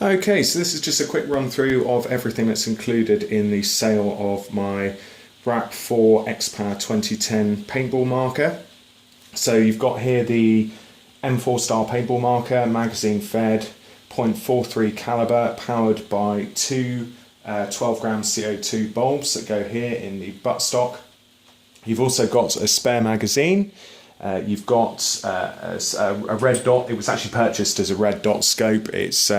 Okay, so this is just a quick run through of everything that's included in the sale of my RAP4 XPower 2010 paintball marker. So you've got here the M4 style paintball marker, magazine fed, .43 caliber, powered by two 12 gram CO2 bulbs that go here in the buttstock. You've also got a spare magazine. You've got a red dot. It was actually purchased as a red dot scope. It's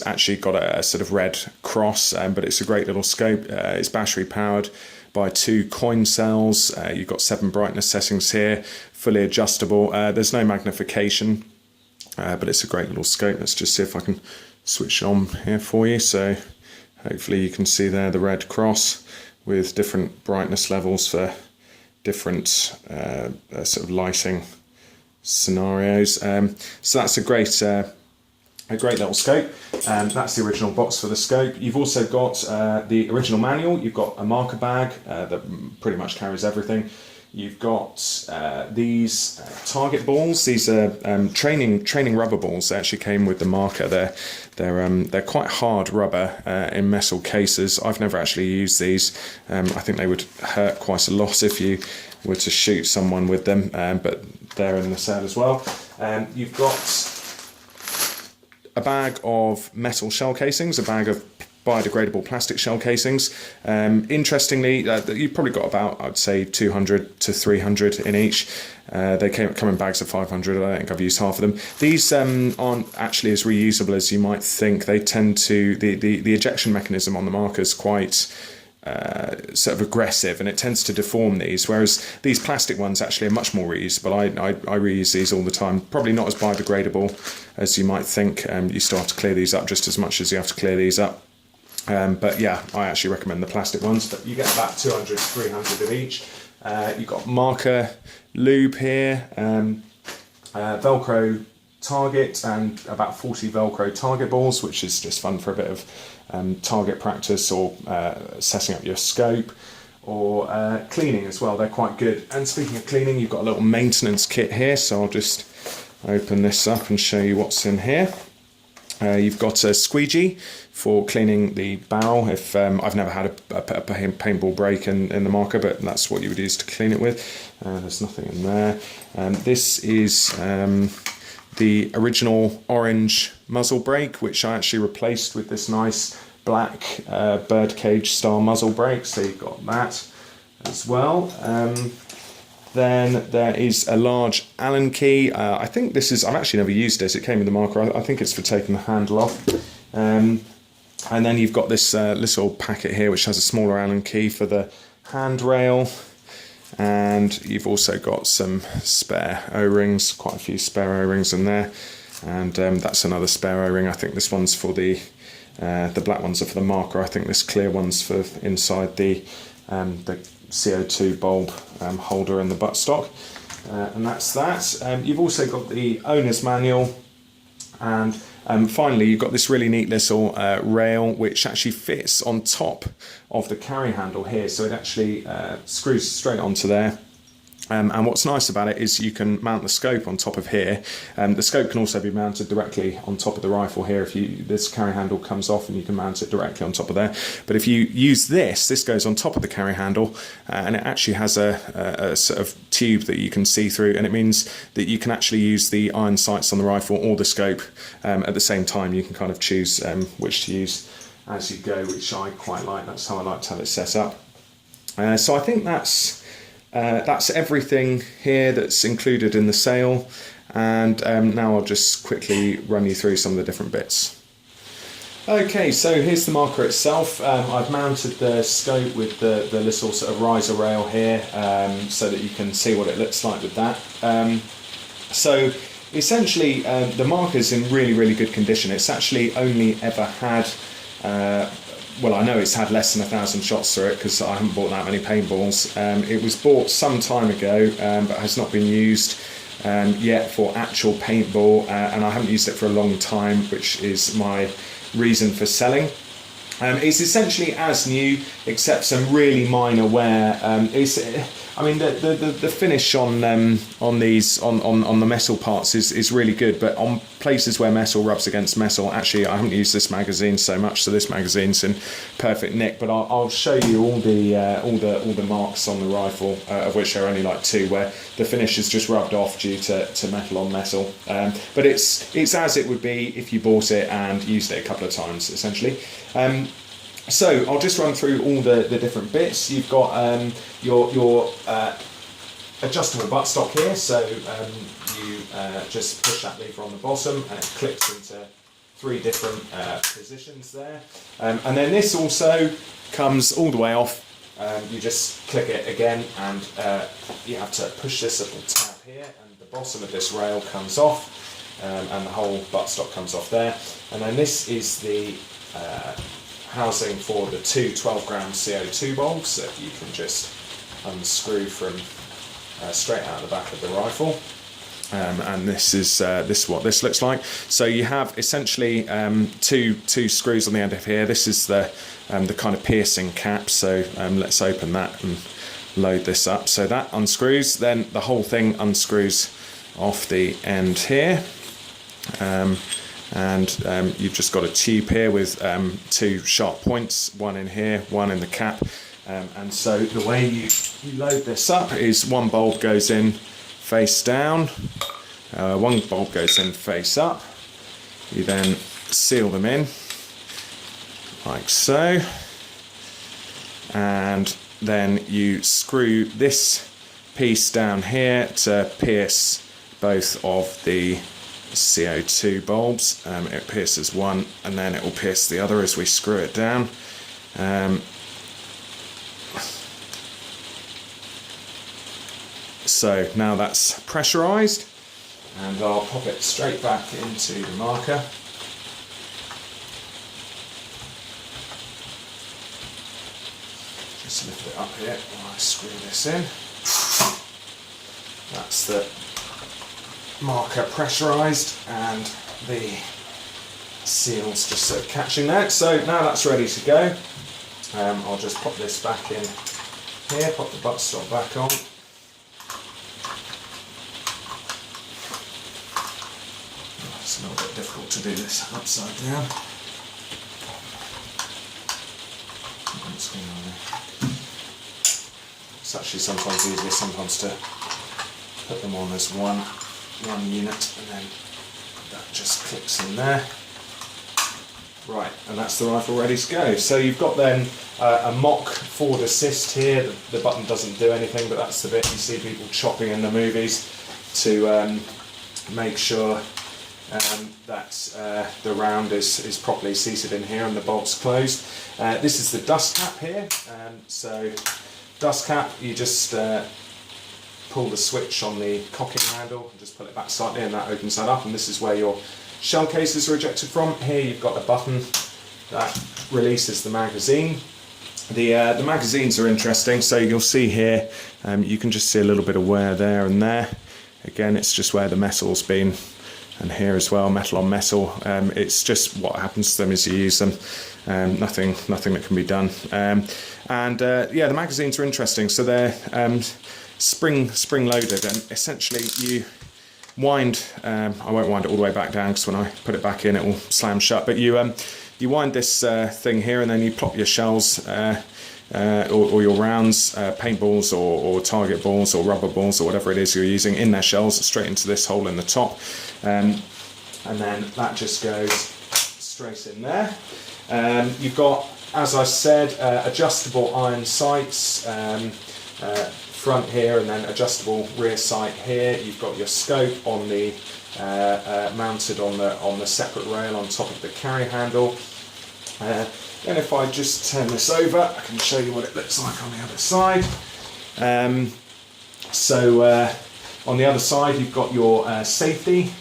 actually got a sort of red cross, but it's a great little scope. It's battery powered by two coin cells. You've got 7 brightness settings here, fully adjustable. There's no magnification, but it's a great little scope. Let's just see if I can switch it on here for you. So hopefully you can see there the red cross with different brightness levels for different sort of lighting scenarios. So that's a great little scope. That's the original box for the scope. You've also got the original manual. You've got a marker bag that pretty much carries everything. You've got these target balls. These are training rubber balls. They actually came with the marker. They're quite hard rubber in metal cases. I've never actually used these. I think they would hurt quite a lot if you were to shoot someone with them, but they're in the sale as well. You've got a bag of metal shell casings, a bag of biodegradable plastic shell casings. Interestingly, you've probably got about, I'd say, 200 to 300 in each. They come in bags of 500. I don't think I've used half of them. These aren't actually as reusable as you might think. They tend to, the ejection mechanism on the marker is quite sort of aggressive, and it tends to deform these, whereas these plastic ones actually are much more reusable. I reuse these all the time. Probably not as biodegradable as you might think. You still have to clear these up just as much as you have to clear these up. But yeah, I actually recommend the plastic ones, but you get about 200 to 300 of each. You've got marker lube here, Velcro target, and about 40 Velcro target balls, which is just fun for a bit of target practice or setting up your scope, or cleaning as well. They're quite good. And speaking of cleaning, you've got a little maintenance kit here, so I'll just open this up and show you what's in here. You've got a squeegee for cleaning the barrel. If I've never had a paintball break in the marker, but that's what you would use to clean it with. There's nothing in there. This is the original orange muzzle brake, which I actually replaced with this nice black birdcage style muzzle brake. So you've got that as well. Then there is a large Allen key. I think this is, I've actually never used this, it came with the marker. I think it's for taking the handle off. And then you've got this little packet here which has a smaller Allen key for the handrail. And you've also got some spare O-rings, quite a few spare O-rings in there. And that's another spare O-ring. I think this one's for the black ones are for the marker. I think this clear one's for inside the CO2 bulb holder in the buttstock, and that's that. You've also got the owner's manual, and finally you've got this really neat little rail which actually fits on top of the carry handle here, so it actually screws straight onto there. And what's nice about it is you can mount the scope on top of here. The scope can also be mounted directly on top of the rifle here. If this carry handle comes off, and you can mount it directly on top of there. But if you use this goes on top of the carry handle, and it actually has a sort of tube that you can see through, and it means that you can actually use the iron sights on the rifle or the scope at the same time. You can kind of choose which to use as you go, which I quite like. That's how I like to have it set up. So I think that's everything here that's included in the sale, and now I'll just quickly run you through some of the different bits. Okay, so here's the marker itself. I've mounted the scope with the little sort of riser rail here, so that you can see what it looks like with that. So essentially the marker's in really good condition. It's actually only ever had well, I know it's had less than 1,000 shots through it because I haven't bought that many paintballs. It was bought some time ago, but has not been used yet for actual paintball, and I haven't used it for a long time, which is my reason for selling. It's essentially as new, except some really minor wear. I mean, the finish on these on the metal parts is really good, but on places where metal rubs against metal, actually I haven't used this magazine so much, so this magazine's in perfect nick. But I'll show you all the marks on the rifle, of which there are only like 2, where the finish is just rubbed off due to metal on metal. But it's as it would be if you bought it and used it a couple of times, essentially. So I'll just run through all the different bits. You've got your adjustable buttstock here, so you just push that lever on the bottom and it clips into 3 different positions there. And then this also comes all the way off. You just click it again, and you have to push this little tab here, and the bottom of this rail comes off, and the whole buttstock comes off there. And then this is the housing for the 2 12-gram CO2 bulbs that you can just unscrew from straight out of the back of the rifle. And this is what this looks like. So you have essentially two screws on the end of here. This is the kind of piercing cap. So let's open that and load this up. So that unscrews. Then the whole thing unscrews off the end here. And you've just got a tube here with 2 sharp points, one in here, one in the cap. And so the way you load this up is one bulb goes in face down, one bulb goes in face up. You then seal them in like so, and then you screw this piece down here to pierce both of the CO2 bulbs. It pierces one and then it will pierce the other as we screw it down. So now that's pressurized, and I'll pop it straight back into the marker. Just lift it up here while I screw this in. That's the marker pressurized, and the seals just sort of catching there. So now that's ready to go. I'll just pop this back in here, pop the buttstock back on. It's a little bit difficult to do this upside down. What's going on there? It's actually sometimes easier sometimes to put them on as one unit, and then that just clicks in there. Right, and that's the rifle ready to go. So you've got then a mock forward assist here. The button doesn't do anything, but that's the bit you see people chopping in the movies to make sure that the round is properly seated in here and the bulb's closed. This is the dust cap here. So dust cap, you just pull the switch on the cocking handle and just pull it back slightly, and that opens that up, and this is where your shell cases are ejected from. Here you've got a button that releases the magazine. The magazines are interesting, so you'll see here, you can just see a little bit of wear there and there. Again, it's just where the metal's been, and here as well, metal on metal. It's just what happens to them as you use them. Nothing that can be done. Yeah, the magazines are interesting. So they're spring loaded, and essentially you wind. I won't wind it all the way back down because when I put it back in, it will slam shut. But you wind this thing here, and then you plop your shells. Or your rounds, paintballs or target balls or rubber balls or whatever it is you're using in their shells straight into this hole in the top, and then that just goes straight in there. You've got, as I said, adjustable iron sights front here, and then adjustable rear sight here. You've got your scope on the mounted on the separate rail on top of the carry handle. And if I just turn this over, I can show you what it looks like on the other side. On the other side, you've got your safety,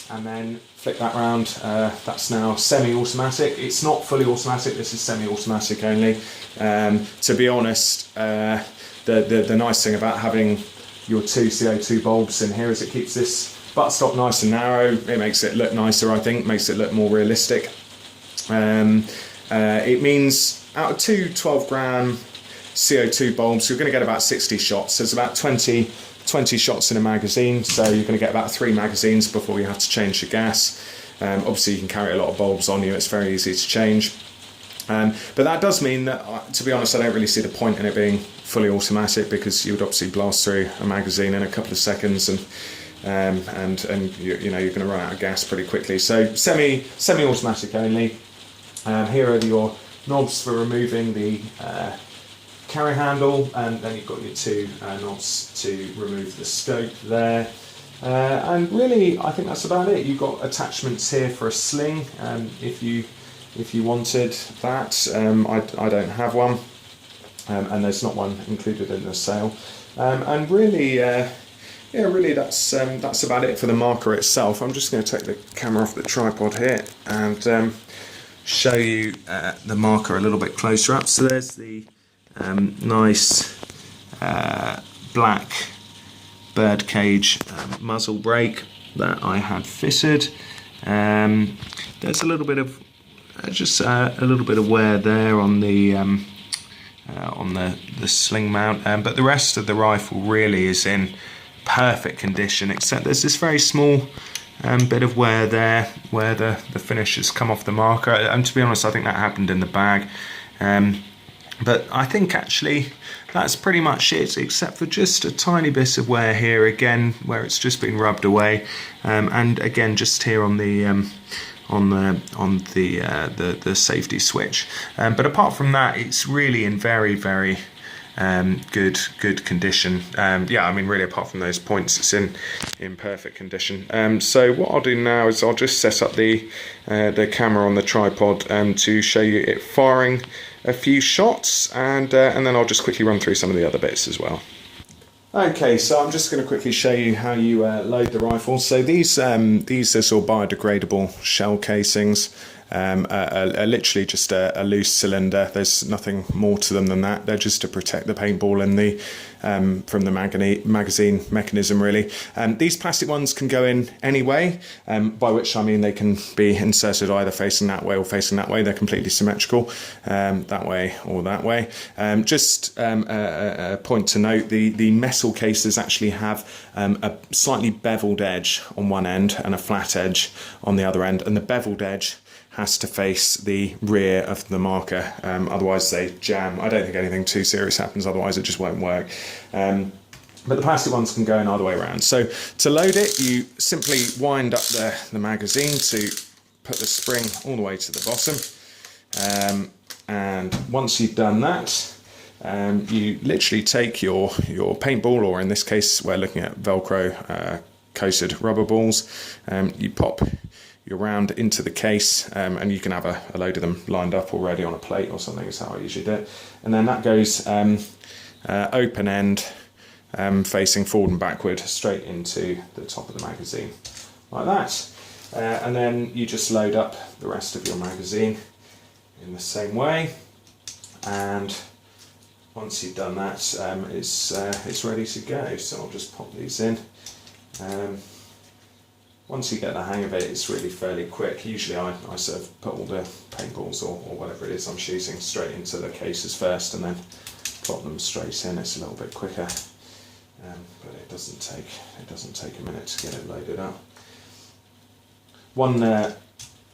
and then flick that round. That's now semi-automatic. It's not fully automatic. This is semi-automatic only. To be honest, the nice thing about having your 2 CO2 bulbs in here is it keeps this buttstock nice and narrow. It makes it look nicer, I think. Makes it look more realistic. It means out of 2 12-gram CO2 bulbs, you're going to get about 60 shots. There's about 20 shots in a magazine, so you're going to get about 3 magazines before you have to change the gas. Obviously you can carry a lot of bulbs on you, it's very easy to change. But that does mean that, to be honest, I don't really see the point in it being fully automatic, because you would obviously blast through a magazine in a couple of seconds, and you know, you're going to run out of gas pretty quickly. So semi-automatic only. Here are your knobs for removing the carry handle, and then you've got your 2 knobs to remove the scope there. And really, I think that's about it. You've got attachments here for a sling, if you wanted that. I don't have one, and there's not one included in the sale. And really, yeah, really that's about it for the marker itself. I'm just going to take the camera off the tripod here and show you the marker a little bit closer up. So there's the nice black birdcage muzzle brake that I had fitted. There's a little bit of just a little bit of wear there on the sling mount, but the rest of the rifle really is in perfect condition, except there's this very small bit of wear there where the finish has come off the marker, and to be honest I think that happened in the bag. But I think actually that's pretty much it, except for just a tiny bit of wear here again where it's just been rubbed away, and again just here on the safety switch. But apart from that, it's really in very good condition. Yeah, I mean really apart from those points, it's in perfect condition. So what I'll do now is I'll just set up the camera on the tripod to show you it firing a few shots, and then I'll just quickly run through some of the other bits as well. Okay, so I'm just going to quickly show you how you load the rifle. So these are sort of biodegradable shell casings. Are literally just a loose cylinder. There's nothing more to them than that. They're just to protect the paintball in the from the magazine mechanism, really. These plastic ones can go in any way, by which I mean they can be inserted either facing that way or facing that way. They're completely symmetrical, that way or that way. Just a point to note, the metal cases actually have a slightly beveled edge on one end and a flat edge on the other end, and the beveled edge has to face the rear of the marker, otherwise they jam. I don't think anything too serious happens, otherwise it just won't work. But the plastic ones can go in either way around. So to load it, you simply wind up the magazine to put the spring all the way to the bottom. And once you've done that, you literally take your paintball, or in this case we're looking at Velcro coated rubber balls. You pop your round into the case, and you can have a load of them lined up already on a plate or something, is how I usually do it. And then that goes open end, facing forward and backward, straight into the top of the magazine, like that. And then you just load up the rest of your magazine in the same way, and once you've done that, it's ready to go. So I'll just pop these in. Once you get the hang of it, it's really fairly quick. Usually I sort of put all the paintballs or whatever it is I'm shooting straight into the cases first, and then plop them straight in. It's a little bit quicker, but it doesn't take a minute to get it loaded up. One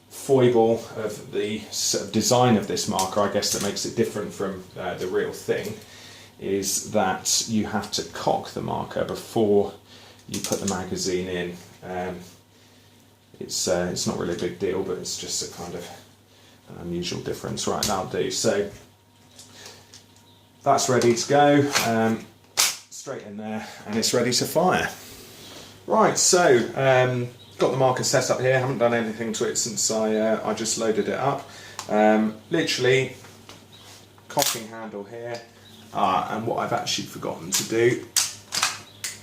foible of the sort of design of this marker, I guess, that makes it different from the real thing, is that you have to cock the marker before you put the magazine in. It's not really a big deal, but it's just a kind of an unusual difference. Right, that'll do. So that's ready to go, straight in there, and it's ready to fire. Right, so got the marker set up here. Haven't done anything to it since I just loaded it up. Literally cocking handle here, and what I've actually forgotten to do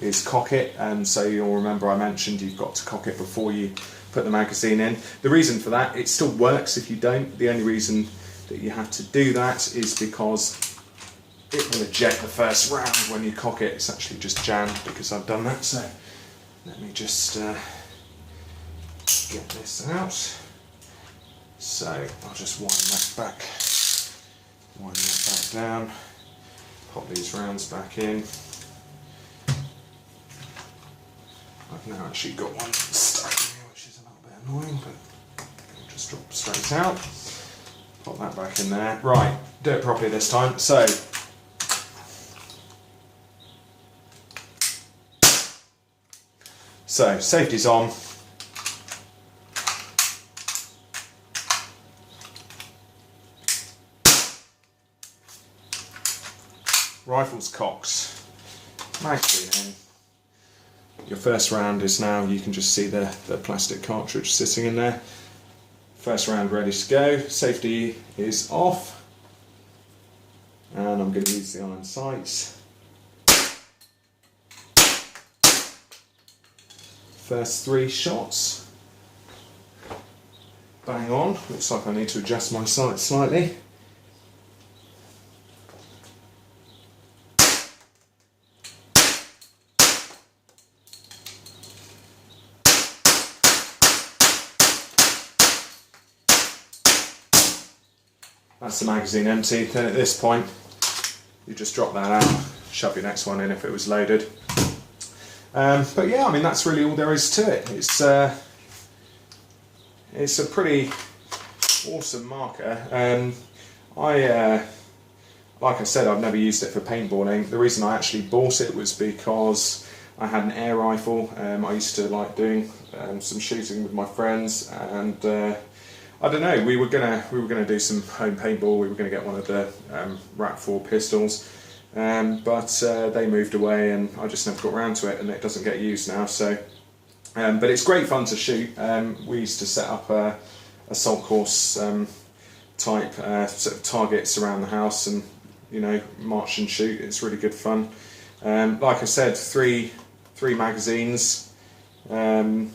is cock it, and so you'll remember I mentioned you've got to cock it before you put the magazine in. The reason for that, it still works if you don't. The only reason that you have to do that is because it will eject the first round when you cock it. It's actually just jammed because I've done that. So let me just get this out. So I'll just wind that back down. Pop these rounds back in. I've now actually got one stuck in here, which is a little bit annoying, but it'll just drop straight out. Pop that back in there. Right, do it properly this time. So safety's on. Rifle's cocked. Magazine in. Your first round is now, you can just see the plastic cartridge sitting in there. First round ready to go. Safety is off. And I'm going to use the iron sights. First 3 shots. Bang on. Looks like I need to adjust my sights slightly. That's the magazine empty. Then at this point, you just drop that out, shove your next one in if it was loaded. But yeah, I mean, that's really all there is to it. It's a pretty awesome marker. Like I said, I've never used it for paintballing. The reason I actually bought it was because I had an air rifle. I used to like doing some shooting with my friends, and I don't know. We were gonna do some home paintball. We were gonna get one of the RAP4 pistols. But they moved away and I just never got around to it, and it doesn't get used now. So, but it's great fun to shoot. We used to set up assault course type sort of targets around the house, and march and shoot. It's really good fun. Like I said, three magazines, two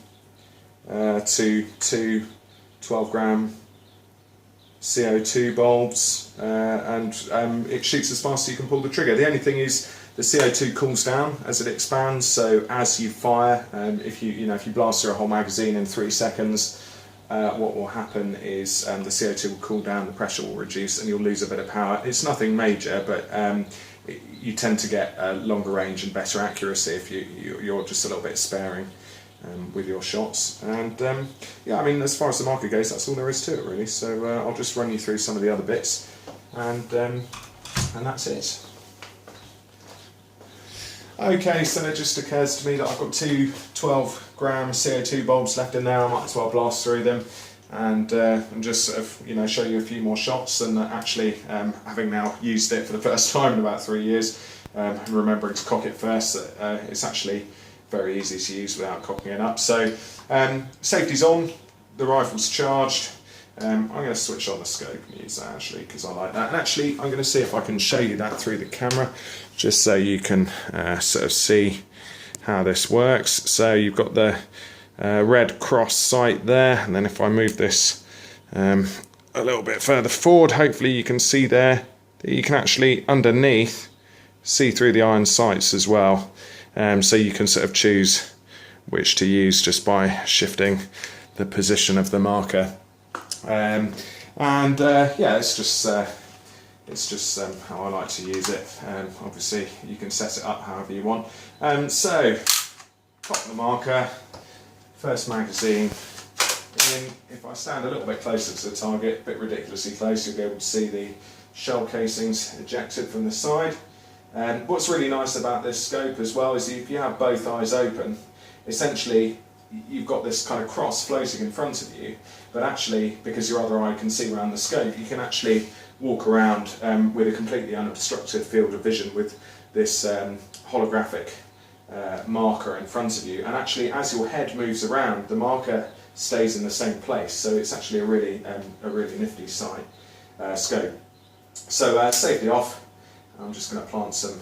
12-gram CO2 bulbs, and it shoots as fast as you can pull the trigger. The only thing is the CO2 cools down as it expands, so as you fire, if you blast through a whole magazine in 3 seconds, what will happen is the CO2 will cool down, the pressure will reduce, and you'll lose a bit of power. It's nothing major, but you tend to get a longer range and better accuracy if you're just a little bit sparing with your shots. And yeah, I mean, as far as the marker goes, that's all there is to it really. So I'll just run you through some of the other bits, and that's it. Okay, so it just occurs to me that I've got 2 12-gram CO2 bulbs left in there. I might as well blast through them and just sort of show you a few more shots. And actually, having now used it for the first time in about 3 years, and remembering to cock it first, it's actually very easy to use without cocking it up. So safety's on, the rifle's charged. I'm going to switch on the scope and use that actually, because I like that. And actually, I'm going to see if I can show you that through the camera, just so you can sort of see how this works. So you've got the red cross sight there, and then if I move this a little bit further forward, hopefully you can see there that you can actually underneath see through the iron sights as well. So you can sort of choose which to use just by shifting the position of the marker. Yeah, it's just how I like to use it. Obviously, you can set it up however you want. So, pop the marker, first magazine in. If I stand a little bit closer to the target, a bit ridiculously close, you'll be able to see the shell casings ejected from the side. What's really nice about this scope as well is if you have both eyes open, essentially you've got this kind of cross floating in front of you, but actually, because your other eye can see around the scope, you can actually walk around with a completely unobstructed field of vision with this holographic marker in front of you. And actually, as your head moves around, the marker stays in the same place. So it's actually a really nifty sight scope. So safety off. I'm just going to plant some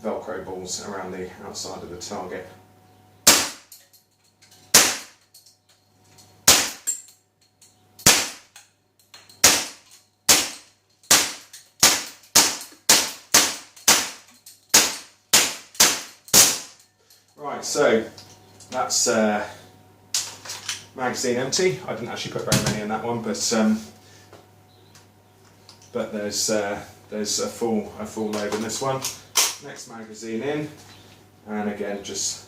Velcro balls around the outside of the target. Right, so that's magazine empty. I didn't actually put very many in that one, but but there's a full load in this one. Next magazine in, and again just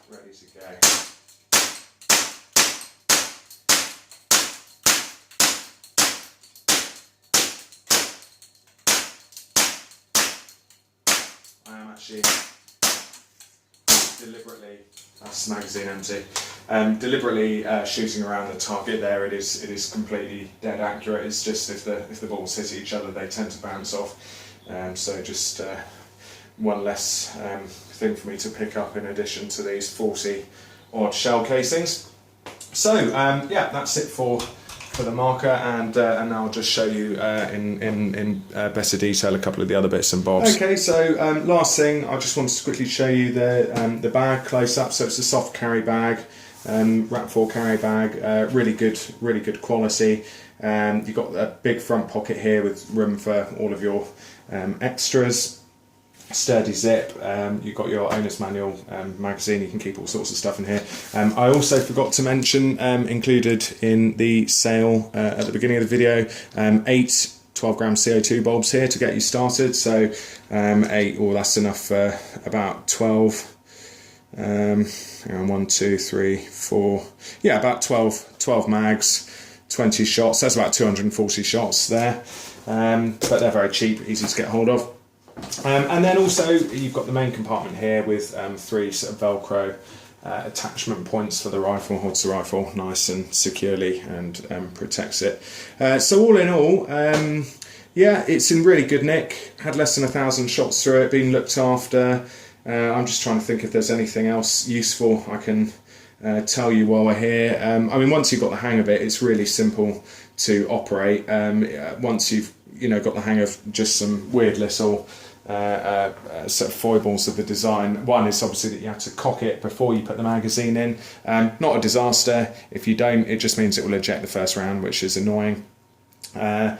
ready to go. I am actually deliberately, that's the magazine empty, deliberately shooting around the target there. It is completely dead accurate. It's just if the balls hit each other, they tend to bounce off. So just one less thing for me to pick up in addition to these 40 odd shell casings. So yeah, that's it for the marker, and now I'll just show you in better detail a couple of the other bits and bobs. Okay, so last thing, I just wanted to quickly show you the bag close up. So it's a soft carry bag, RAP4 carry bag, really good quality. You've got a big front pocket here with room for all of your extras. Sturdy zip, you've got your owner's manual magazine, you can keep all sorts of stuff in here. I also forgot to mention, included in the sale at the beginning of the video, 8 12-gram CO2 bulbs here to get you started. So 8, well, that's enough for about 12, hang on, 1, 2, 3, 4, yeah, about 12 mags, 20 shots, that's about 240 shots there, but they're very cheap, easy to get hold of. And then also you've got the main compartment here with 3 sort of Velcro attachment points for the rifle, holds the rifle nice and securely and protects it. So all in all, yeah, it's in really good nick, had less than 1,000 shots through it, been looked after. I'm just trying to think if there's anything else useful I can tell you while we're here. I mean, once you've got the hang of it, it's really simple to operate. Once you've got the hang of just some weird little sort of foibles of the design. One is obviously that you have to cock it before you put the magazine in. Not a disaster. If you don't, it just means it will eject the first round, which is annoying. And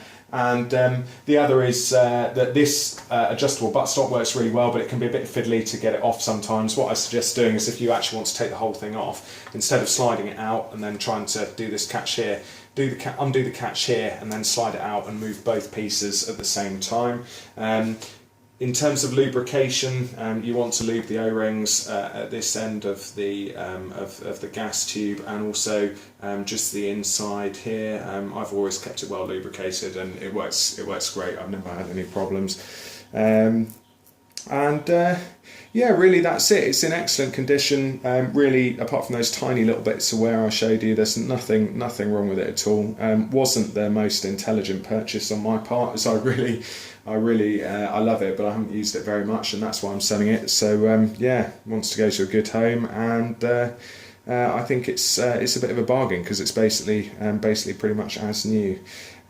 the other is that this adjustable buttstock works really well, but it can be a bit fiddly to get it off sometimes. What I suggest doing is, if you actually want to take the whole thing off, instead of sliding it out and then trying to do this catch here, undo the catch here and then slide it out and move both pieces at the same time. In terms of lubrication, you want to lube the O-rings at this end of the gas tube, and also just the inside here. I've always kept it well lubricated, and it works great. I've never had any problems. Yeah, really that's it. It's in excellent condition. Really, apart from those tiny little bits of wear I showed you, there's nothing wrong with it at all. Wasn't the most intelligent purchase on my part, as I love it, but I haven't used it very much, and that's why I'm selling it. So yeah, wants to go to a good home, and I think it's a bit of a bargain, because it's basically pretty much as new.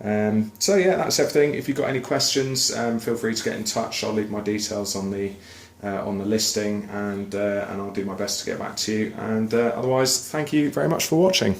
So yeah, that's everything. If you've got any questions, feel free to get in touch. I'll leave my details on the listing, and I'll do my best to get back to you. And otherwise, thank you very much for watching.